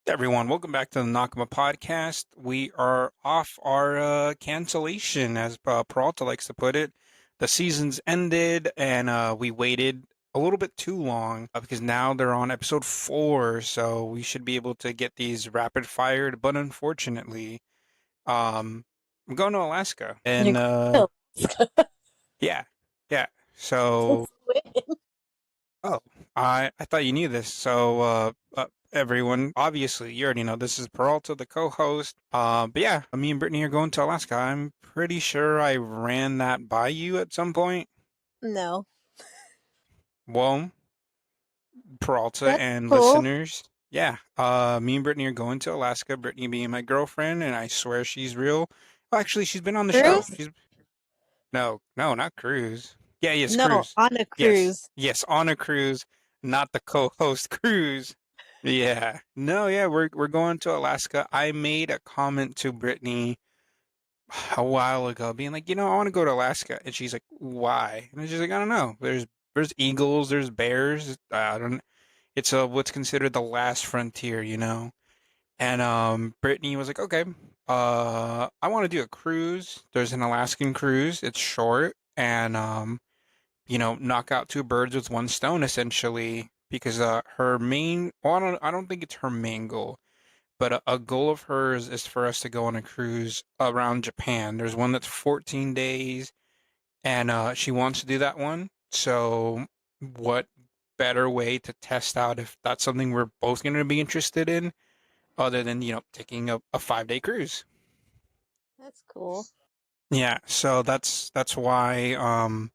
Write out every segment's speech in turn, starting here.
Everyone, welcome back to the Nakama podcast. We are off our cancellation, as Peralta likes to put it. The season's ended, and we waited a little bit too long because now they're on episode 4, so we should be able to get these rapid fired. But unfortunately, I'm going to Alaska, You're and going yeah, yeah. to So win. Oh, I thought you knew this. So, everyone, obviously, you already know this is Peralta, the co-host. But yeah, me and Brittany are going to Alaska. I'm pretty sure I ran that by you at some point. No, Well, Peralta that's and cool. listeners, yeah, me and Brittany are going to Alaska. Brittany being my girlfriend, and I swear she's real. Well, actually, she's been on the show. Cruise? She's no, not cruise. Yeah, yes, No, cruise. on a Yes, cruise. yes, on a cruise, not the co-host cruise. Yeah. No, yeah, we're going to Alaska. I made a comment to Brittany a while ago, being like, I want to go to Alaska, and she's like, why? And she's like, I don't know. There's eagles, there's bears. I don't. It's what's considered the last frontier. And Brittany was like, okay, I want to do a cruise. There's an Alaskan cruise. It's short and knock out two birds with one stone essentially because her main well, I don't think it's her main goal, but a goal of hers is for us to go on a cruise around Japan. There's one that's 14 days and she wants to do that one. So what better way to test out if that's something we're both going to be interested in other than, taking a 5-day cruise. That's cool. Yeah, so that's why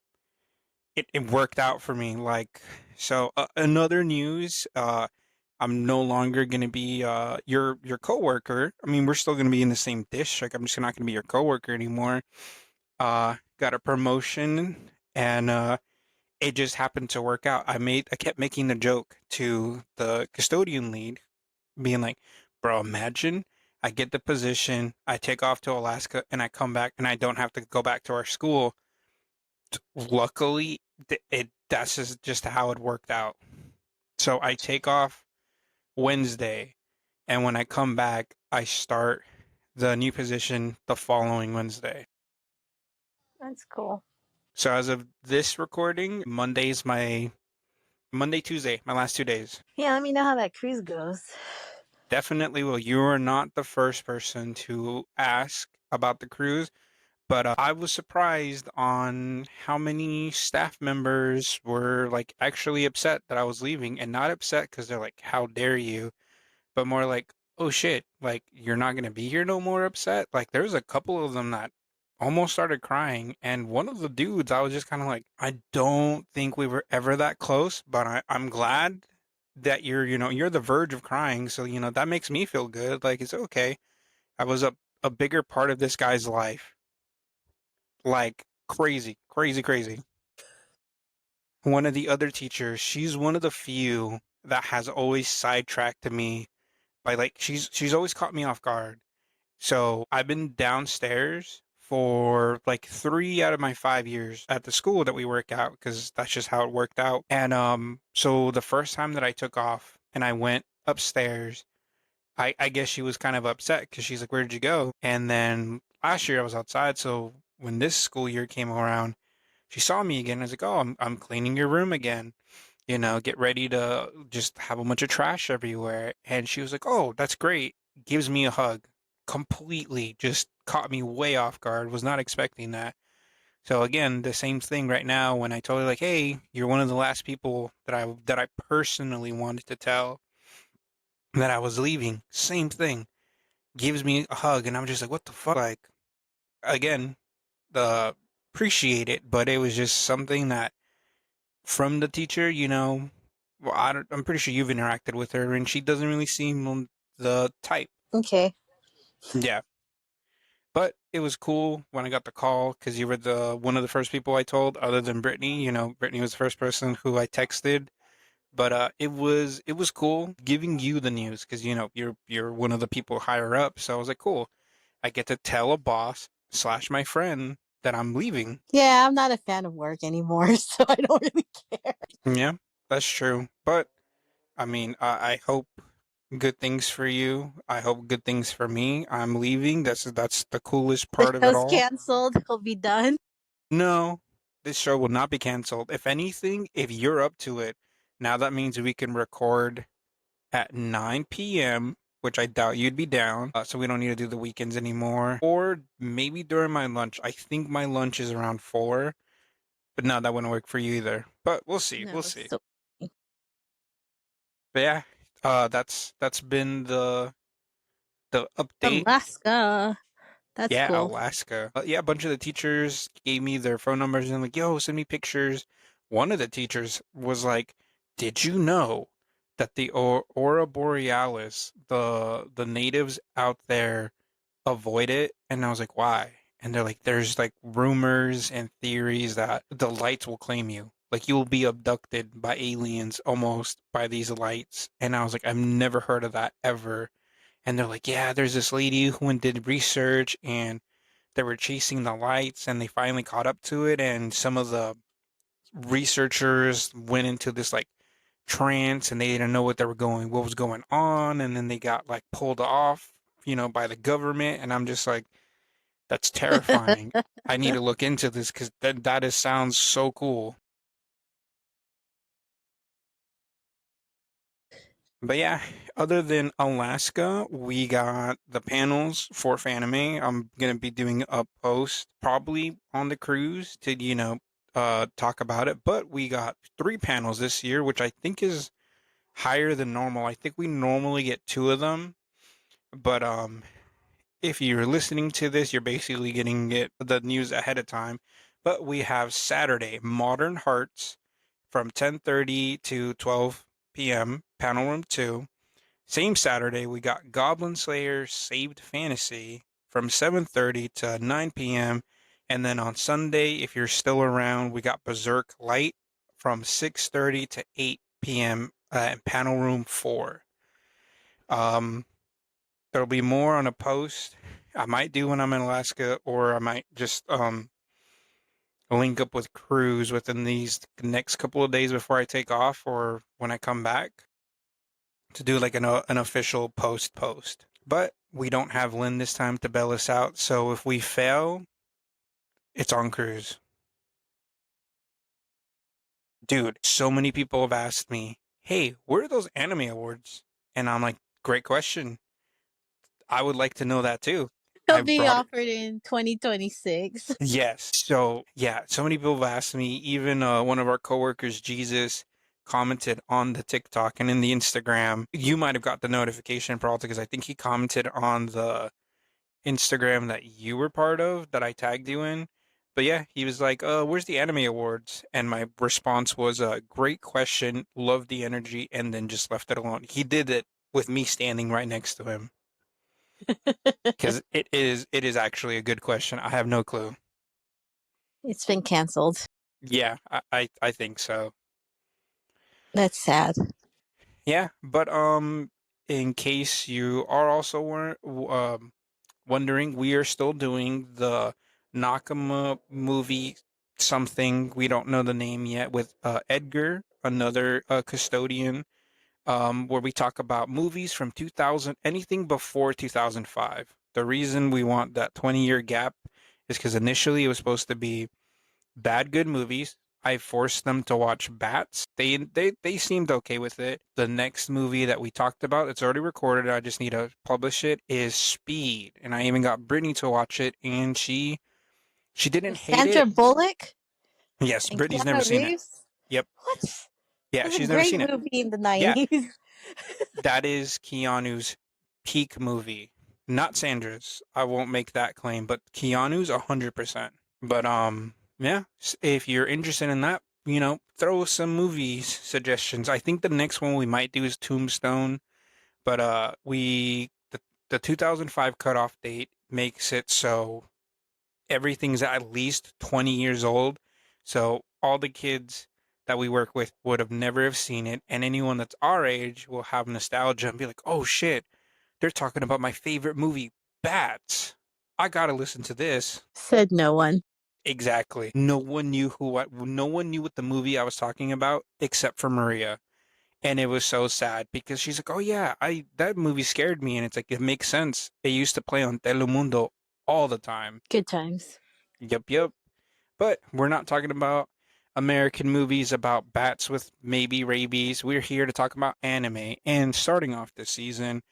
it worked out for me. Like, so another news, I'm no longer gonna be your coworker. I mean, we're still gonna be in the same district. I'm just not gonna be your coworker anymore. Got a promotion, and it just happened to work out. I kept making the joke to the custodian lead, being like, "Bro, imagine." I get the position, I take off to Alaska, and I come back, and I don't have to go back to our school. Luckily, that's just how it worked out. So I take off Wednesday, and when I come back, I start the new position the following Wednesday. That's cool. So as of this recording, Monday, Tuesday, my last 2 days. Yeah, let me know how that cruise goes. Definitely will. You are not the first person to ask about the cruise. But I was surprised on how many staff members were like actually upset that I was leaving, and not upset because they're like, "How dare you?" but more like, "Oh shit, like you're not gonna be here no more." Upset. Like there was a couple of them that almost started crying, and one of the dudes, I was just kind of like, "I don't think we were ever that close, but I'm glad that you're the verge of crying, so that makes me feel good. Like it's okay. I was a bigger part of this guy's life." Like crazy, crazy, crazy. One of the other teachers, she's one of the few that has always sidetracked me by like she's always caught me off guard. So I've been downstairs for like 3 out of my 5 years at the school that we work out because that's just how it worked out. And so the first time that I took off and I went upstairs, I guess she was kind of upset because she's like, "Where did you go?" And then last year I was outside, so when this school year came around, she saw me again. I was like, "Oh, I'm cleaning your room again. Get ready to just have a bunch of trash everywhere." And she was like, "Oh, that's great." Gives me a hug. Completely just caught me way off guard. Was not expecting that. So again, the same thing right now when I told her like, "Hey, you're one of the last people that I personally wanted to tell that I was leaving." Same thing. Gives me a hug, and I'm just like, "What the fuck?" Like again, appreciate it, but it was just something that from the teacher, well, I'm pretty sure you've interacted with her, and she doesn't really seem the type. Okay. Yeah, but it was cool when I got the call because you were the one of the first people I told, other than Brittany. Brittany was the first person who I texted. But it was cool giving you the news because you're one of the people higher up. So I was like, cool. I get to tell a boss slash my friend that I'm leaving. Yeah, I'm not a fan of work anymore, so I don't really care. Yeah, that's true. But I mean, I hope Good things for you. I hope good things for me. I'm leaving. That's the coolest The part of it show's all. canceled. He'll be done. No, this show will not be canceled. If anything, if you're up to it, now that means we can record at 9 p.m., which I doubt you'd be down. So we don't need to do the weekends anymore. Or maybe during my lunch. I think my lunch is around 4, but no, that wouldn't work for you either. But we'll see. We'll No, see. so But yeah, that's been the update. Alaska. That's Yeah, cool. Alaska. Yeah, a bunch of the teachers gave me their phone numbers and like, yo, send me pictures. One of the teachers was like, did you know that the Aurora Borealis, the natives out there avoid it? And I was like, why? And they're like, there's like rumors and theories that the lights will claim you. Like you will be abducted by aliens almost by these lights. And I was like, I've never heard of that ever. And they're like, yeah, there's this lady who went did research and they were chasing the lights and they finally caught up to it. And some of the researchers went into this like trance and they didn't know what was going on. And then they got like pulled off, by the government. And I'm just like, that's terrifying. I need to look into this because that sounds so cool. But yeah, other than Alaska, we got the panels for Fanime. I'm gonna be doing a post probably on the cruise to, talk about it. But we got 3 panels this year, which I think is higher than normal. I think we normally get 2 of them. But if you're listening to this, you're basically getting the news ahead of time. But we have Saturday, Modern Hearts from 10:30 to 12 p.m. Panel room 2. Same Saturday, we got Goblin Slayer Saved Fantasy from 7:30 to 9 p.m. And then on Sunday, if you're still around, we got Berserk Light from 6:30 to 8 p.m. In panel room 4. Um, there'll be more on a post. I might do when I'm in Alaska, or I might just link up with crews within these next couple of days before I take off, or when I come back to do like an official post. But we don't have Lynn this time to bail us out, so if we fail, it's on cruise. Dude, so many people have asked me, "Hey, where are those anime awards?" And I'm like, "Great question. I would like to know that too." He'll I be brought it. offered in 2026. Yes. So yeah, so many people have asked me. Even one of our coworkers, Jesus, commented on the TikTok and in the Instagram. You might have got the notification, Peralta, because I think he commented on the Instagram that you were part of that I tagged you in. But yeah, he was like, where's the anime awards?" And my response was, great question, love the energy, and then just left it alone. He did it with me standing right next to him because it is actually a good question. I have no clue. It's been canceled. Yeah, I think so. That's sad. Yeah, but in case you are also wondering, we are still doing the Nakama movie something. We don't know the name yet with Edgar, another custodian, where we talk about movies from 2000, anything before 2005. The reason we want that 20-year gap is because initially it was supposed to be bad good movies. I forced them to watch Bats. They seemed okay with it. The next movie that we talked about, it's already recorded. I just need to publish it. Is Speed, and I even got Brittany to watch it, and she didn't With hate it. Sandra Bullock Yes, and Brittany's never Keanu seen it. Reeves. Yep. What? Yeah, That's a she's never great seen it. movie in the Yeah, 90s. that is Keanu's peak movie, not Sandra's. I won't make that claim, but Keanu's 100%. But yeah, if you're interested in that, throw some movies suggestions. I think the next one we might do is Tombstone, but the 2005 cutoff date makes it so everything's at least 20 years old. So all the kids that we work with would have never have seen it, and anyone that's our age will have nostalgia and be like, "Oh shit, they're talking about my favorite movie, Bats. I gotta listen to this." Said no one. Exactly. No one knew what the movie I was talking about except for Maria. And it was so sad because she's like, "Oh yeah, I that movie scared me," and it's like it makes sense. It used to play on Telemundo all the time. Good times. Yep, yep. But we're not talking about American movies about bats with maybe rabies. We're here to talk about anime. And starting off this season,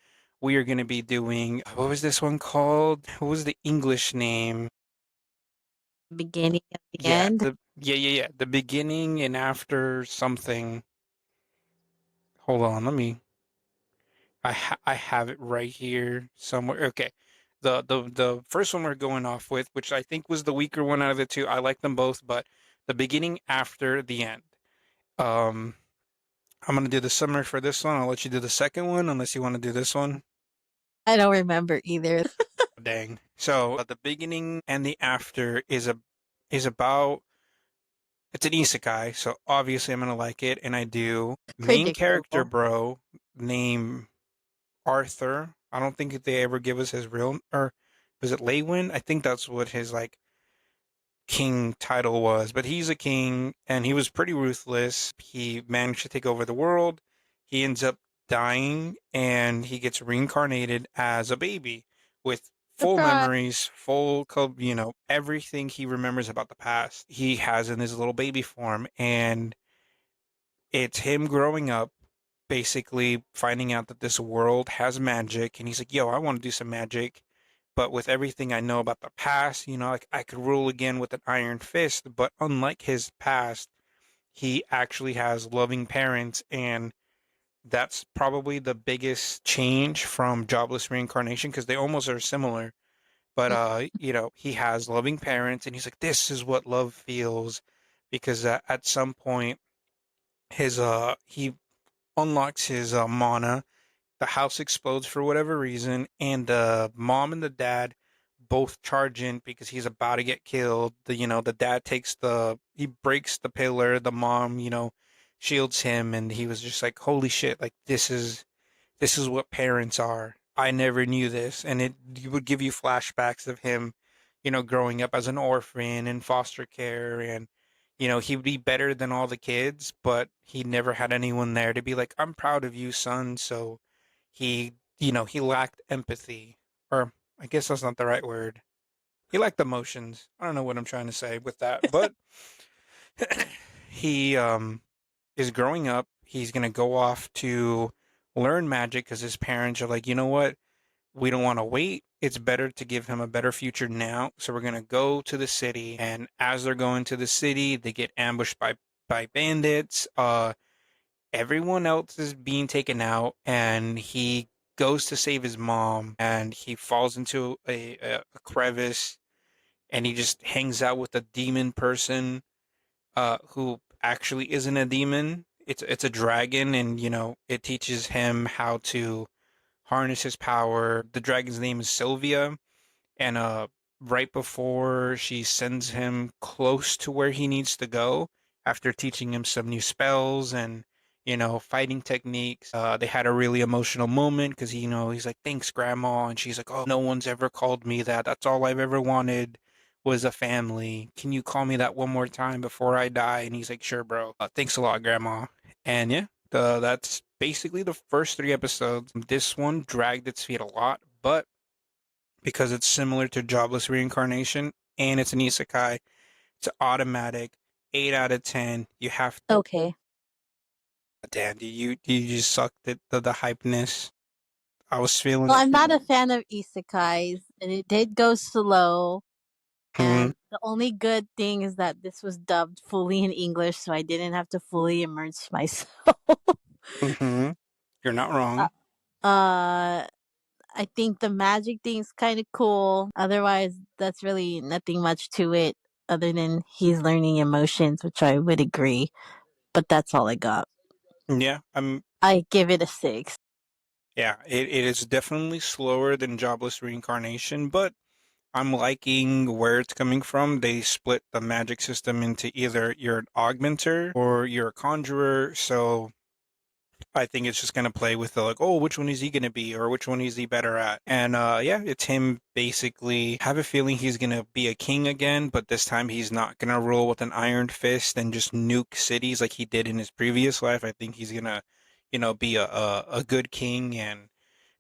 we are going to be doing what was this one called? What was the English name? Beginning and the Yeah, end. yeah. The beginning and after something. Hold on, let me. I have it right here somewhere. Okay. The first one we're going off with, which I think was the weaker one out of the two. I like them both, but the beginning after the end. Um, I'm gonna do the summary for this one. I'll let you do the second one, unless you want to do this one. I don't remember either. Dang. So the beginning and the after is about it's an isekai, so obviously I'm gonna like it, and I do. Main character, Predictable. bro, name Arthur. I don't think they ever give us his real or was it Leywin? I think that's what his like king title was, but he's a king and he was pretty ruthless. He managed to take over the world. He ends up dying and he gets reincarnated as a baby with full Surprise. memories, everything he remembers about the past. He has in his little baby form, and it's him growing up, basically finding out that this world has magic, and he's like, "Yo, I want to do some magic." But with everything I know about the past, like I could rule again with an iron fist. But unlike his past, he actually has loving parents, and that's probably the biggest change from jobless reincarnation because they almost are similar. But he has loving parents, and he's like, "This is what love feels," because at some point his he unlocks his mana. The house explodes for whatever reason, and the mom and the dad both charge in because he's about to get killed. The dad he breaks the pillar. The mom, shields him, and he was just like, "Holy shit! Like this is what parents are. I never knew this." And it would give you flashbacks of him, growing up as an orphan in foster care, and he'd be better than all the kids, but he never had anyone there to be like, "I'm proud of you, son." So he lacked empathy, or I guess that's not the right word. He lacked emotions. I don't know what I'm trying to say with that, but he is growing up. He's gonna go off to learn magic because his parents are like, "You know what? We don't want to wait. It's better to give him a better future now. So we're gonna go to the city." And as they're going to the city, they get ambushed by bandits. Everyone else is being taken out, and he goes to save his mom, and he falls into a crevice, and he just hangs out with a demon person, who actually isn't a demon. It's a dragon, and it teaches him how to harness his power. The dragon's name is Sylvia, and right before she sends him close to where he needs to go, after teaching him some new spells and fighting techniques, they had a really emotional moment because he's like, "Thanks, grandma," and she's like, "Oh, no one's ever called me that. That's all I've ever wanted was a family. Can you call me that one more time before I die?" And he's like, "Sure, bro. Thanks a lot, grandma." And yeah, that's basically the first three episodes. This one dragged its feet a lot, but because it's similar to Jobless Reincarnation and it's an isekai, it's automatic 8 out of 10. You have Okay. damn, do you just sucked at the hypeness. I was Well, feeling I'm not a fan of isekais, and it did go slow. mhm, And the only good thing is that this was dubbed fully in English, so I didn't have to fully immerse myself. mhm. You're not uh, wrong. uh, I think the magic thing's kind of cool. Otherwise, that's really nothing much to it, other than he's learning emotions, which I would agree. But that's all I got. Yeah, I give it a 6. yeah, it is definitely slower than Jobless Reincarnation, but I'm liking where it's coming from. They split the magic system into either you're an augmenter or you're a conjurer, so I think it's just gonna play with the like, oh, which one is he gonna be, or which one is he better at? And yeah, it's him basically. I have a feeling he's gonna be a king again, but this time he's not gonna rule with an iron fist and just nuke cities like he did in his previous life. I think he's gonna, be a good king and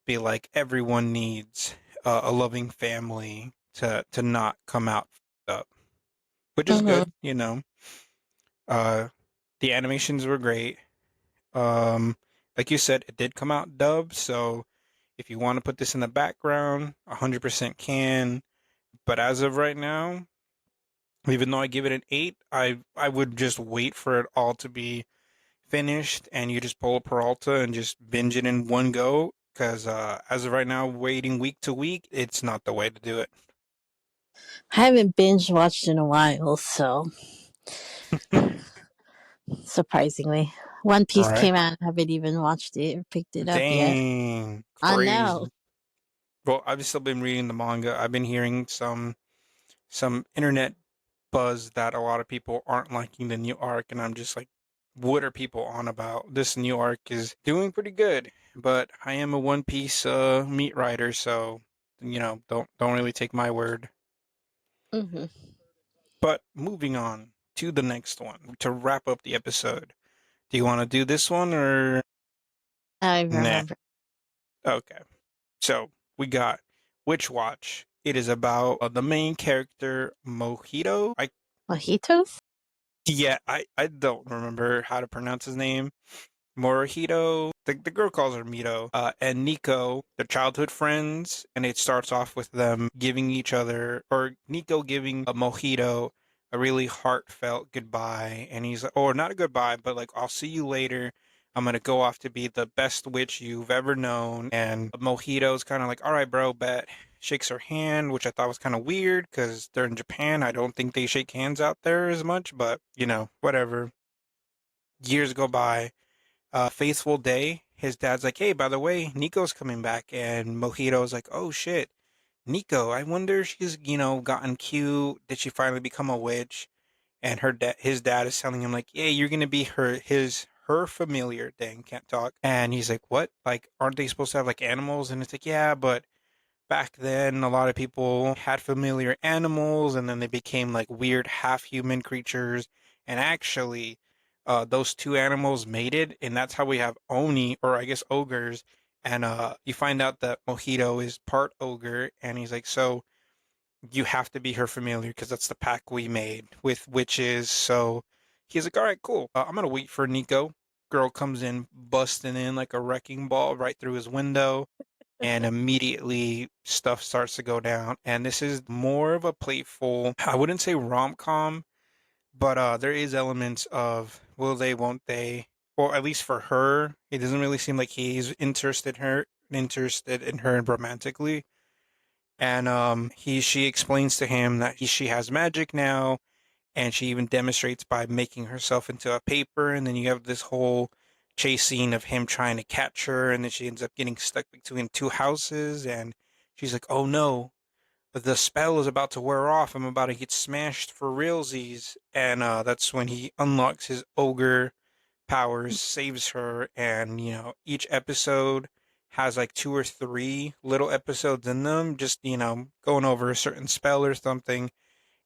be like everyone needs a loving family to not come out up, which is Mm-hmm. good. Uh, the animations were great. Um, like you said, it did come out dubbed, so if you want to put this in the background, 100% can. But as of right now, even though I give it an 8, I would just wait for it all to be finished and you just pull a Peralta and just binge it in one go. Because as of right now, waiting week to week, it's not the way to do it. I haven't binge watched in a while, so surprisingly, One Piece Right? came out. I haven't even watched it or picked it up yet. Dang, I know. crazy. Well, I've still been reading the manga. I've been hearing some internet buzz that a lot of people aren't liking the new arc, and I'm just like, what are people on about? This new arc is doing pretty good, but I am a One Piece meat writer, so don't really take my word. Mm-hmm. But moving on to the next one to wrap up the episode. Do you want to do this one or I nah? remember Okay. So we got Witch Watch. It is about the main character Mojito. mojitos. I don't remember how to pronounce his name. Morihito, the girl calls her Mito, and Nico, their childhood friends, and it starts off with them giving each other, or Nico giving a Mojito a really heartfelt goodbye, and he's like, or not a goodbye, but like, I'll see you later. I'm gonna go off to be the best witch you've ever known, and Mojito's kind of like, all right, bro, bet. Shakes her hand, which I thought was kind of weird because they're in Japan. I don't think they shake hands out there as much, but whatever. Years go by, faithful day, his dad's like, hey, by the way, Nico's coming back. And Mojito's like, oh shit, Nico, I wonder if she's, gotten cute. Did she finally become a witch? And his dad is telling him, like, yeah, you're going to be her familiar. Dang, can't talk. And he's like, what? Like, aren't they supposed to have like animals? And it's like, yeah, but back then a lot of people had familiar animals and then they became like weird half human creatures, and actually those two animals mated, and that's how we have oni, or I guess ogres. And you find out that Mojito is part ogre, and he's like, so you have to be her familiar because that's the pact we made with witches. So he's like, all right, cool, I'm gonna wait for Nico. Girl comes in busting in like a wrecking ball right through his window, and immediately stuff starts to go down. And this is more of a playful, I wouldn't say rom-com, but there is elements of will they, won't they, or at least for her, it doesn't really seem like he's interested in her romantically. And she explains to him that she has magic now, and she even demonstrates by making herself into a paper. And then you have this whole chase scene of him trying to catch her, and then she ends up getting stuck between two houses, and she's like, oh no, the spell is about to wear off, I'm about to get smashed for realsies. And that's when he unlocks his ogre powers, saves her. And each episode has like two or three little episodes in them, just going over a certain spell or something.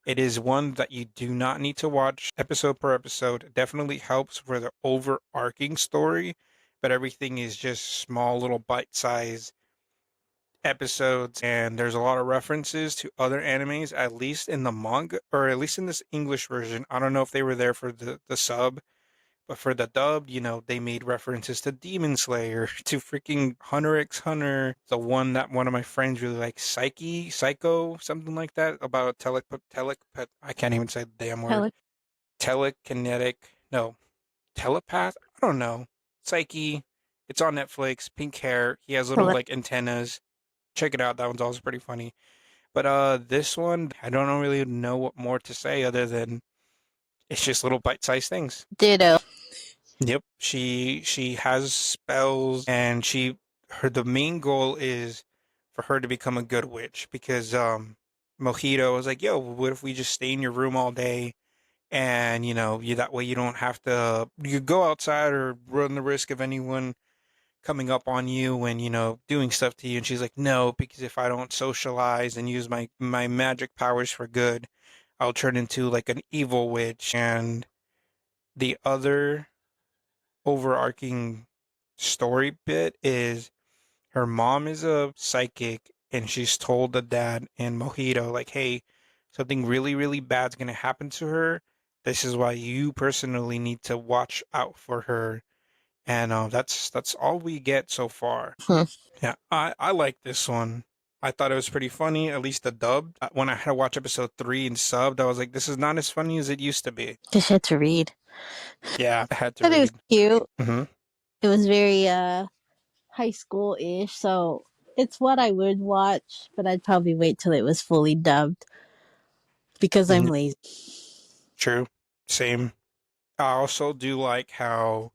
It is one that you do not need to watch episode per episode. It definitely helps for the overarching story, but everything is just small little bite-sized episodes, and there's a lot of references to other animes, at least in the manga, or at least in this English version. I don't know if they were there for the sub, but for the dubbed, they made references to Demon Slayer, to freaking Hunter x Hunter, the one that one of my friends really likes, Psycho, something like that, about I can't even say the damn word. Tele- Telekinetic, no, telepath? I don't know. Psyche. It's on Netflix. Pink hair. He has little tele- like antennas. Check it out. That one's also pretty funny. But this one, I don't really know what more to say other than it's just little bite-sized things. Ditto. Yep. She has spells, and the main goal is for her to become a good witch, because Mojito was like, "Yo, what if we just stay in your room all day, and you that way you don't have to you go outside or run the risk of anyone coming up on you and doing stuff to you." And she's like, "No, because if I don't socialize and use my magic powers for good, I'll turn into like an evil witch." And the other overarching story bit is her mom is a psychic and she's told the dad and Mojito, like, hey, something really, really bad's gonna happen to her. This is why you personally need to watch out for her. And that's all we get so far. Hmm. Yeah, I like this one. I thought it was pretty funny, at least the dub. When I had to watch episode 3 and subbed, I was like, this is not as funny as it used to be. Just had to read. Yeah, I had to But it was read. cute. Hmm. It was very high school ish, so it's what I would watch, but I'd probably wait till it was fully dubbed because I'm lazy. True. Same. I also do like how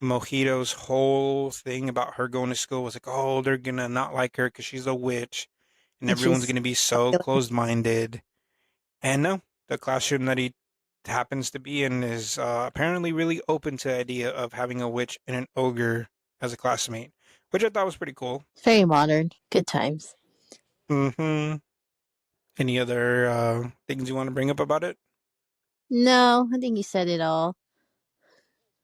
Mojito's whole thing about her going to school was like, oh, they're gonna not like her because she's a witch, and And everyone's she's gonna be so closed-minded. And no, the classroom that he happens to be in is apparently really open to the idea of having a witch and an ogre as a classmate, which I thought was pretty cool. very modern. Good times. Hmm. Any other things you want to bring up about it? No, I think you said it all.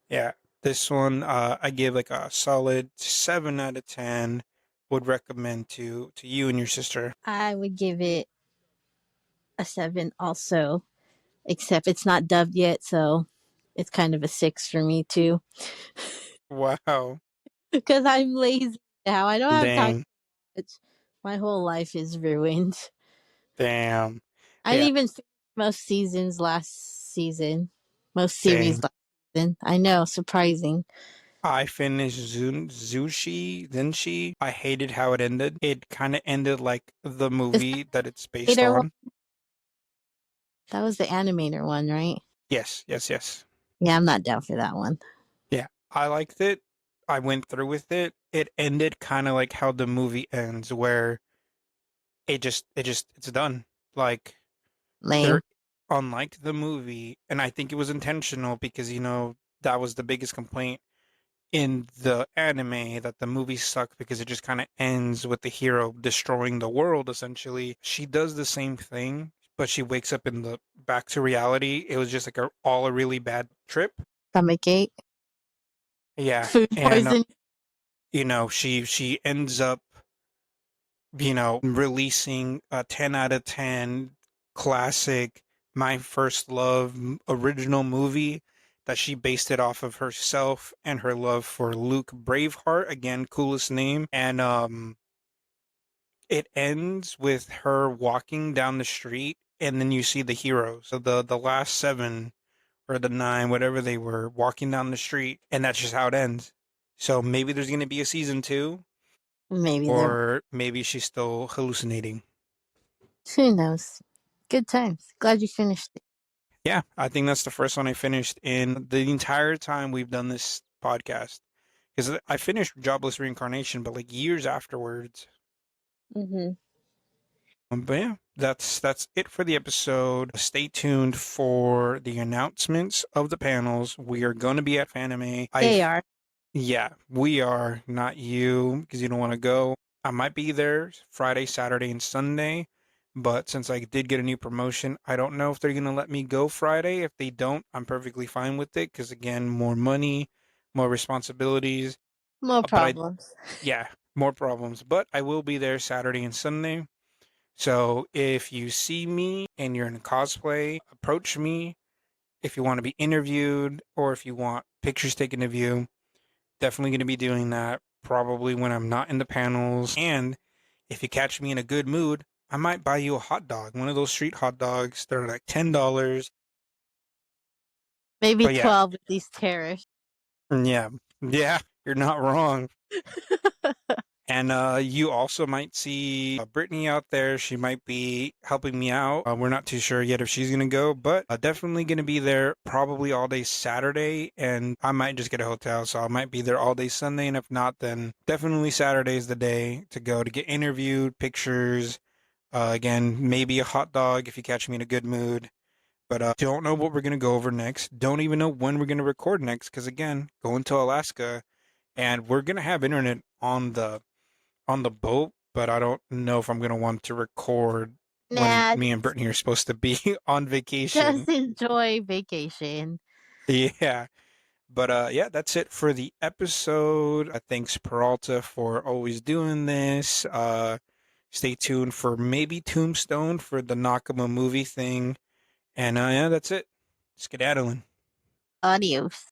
Yeah, this one I give like a solid 7 out of 10. Would recommend to you and your sister. I would give it a 7 also, except it's not dubbed yet, so it's kind of a 6 for me too. Wow, Because I'm lazy now. I don't have time dang, to watch. My whole life is ruined. damn, I didn't yeah, even finish most seasons last season. Most series dang. last season. I know, surprising. I finished Zenshi. I hated how it ended. It kind of ended like the Is movie that it's that based animator one? on. That was the animator one, right? Yes, yes, yes. Yeah, I'm not down for that one. Yeah, I liked it. I went through with it. It ended kind of like how the movie ends, where it's done. Like Lame. they're unlike the movie, and I think it was intentional because that was the biggest complaint in the anime, that the movie sucked because it just kind of ends with the hero destroying the world essentially. She does the same thing, but she wakes up in the back to reality. It was just like all a really bad trip. Stomachache. Yeah, Food and poison. she ends up releasing a 10 out of 10 classic My First Love original movie that she based it off of herself and her love for Luke Braveheart, again coolest name. And it ends with her walking down the street and then you see the heroes, so the last 7 or the 9, whatever they were, walking down the street, and that's just how it ends. So maybe there's going to be a season 2, Maybe there. or maybe she's still hallucinating. Who knows? Good times. Glad you finished it. Yeah, I think that's the first one I finished in the entire time we've done this podcast. Because I finished Jobless Reincarnation, but like years afterwards. Mm-hmm. But yeah, that's it for the episode. Stay tuned for the announcements of the panels. We are going to be at Fanime. They are. Yeah, we are, not you, because you don't want to go. I might be there Friday, Saturday, and Sunday, but since I did get a new promotion, I don't know if they're going to let me go Friday. If they don't, I'm perfectly fine with it, because again, more money, more responsibilities. More But problems. yeah, more problems. But I will be there Saturday and Sunday. So if you see me and you're in cosplay, approach me if you want to be interviewed or if you want pictures taken of you. Definitely going to be doing that probably when I'm not in the panels. And if you catch me in a good mood, I might buy you a hot dog, one of those street hot dogs. They're like $10. Maybe But yeah, 12 with these tariffs. yeah, yeah, you're not wrong. And you also might see Brittany out there. She might be helping me out. We're not too sure yet if she's going to go, but definitely going to be there probably all day Saturday. And I might just get a hotel, so I might be there all day Sunday. And if not, then definitely Saturday is the day to go to get interviewed, pictures. Again, maybe a hot dog if you catch me in a good mood. But don't know what we're going to go over next. Don't even know when we're going to record next because, again, going to Alaska and we're going to have internet on the boat, but I don't know if I'm gonna want to record when Nah, me and Brittany are supposed to be on just vacation. enjoy vacation. Yeah, But yeah, that's it for the episode. Thanks Peralta for always doing this. Stay tuned for maybe Tombstone for the Nakama movie thing. And yeah, that's it. Skedaddling. Adios.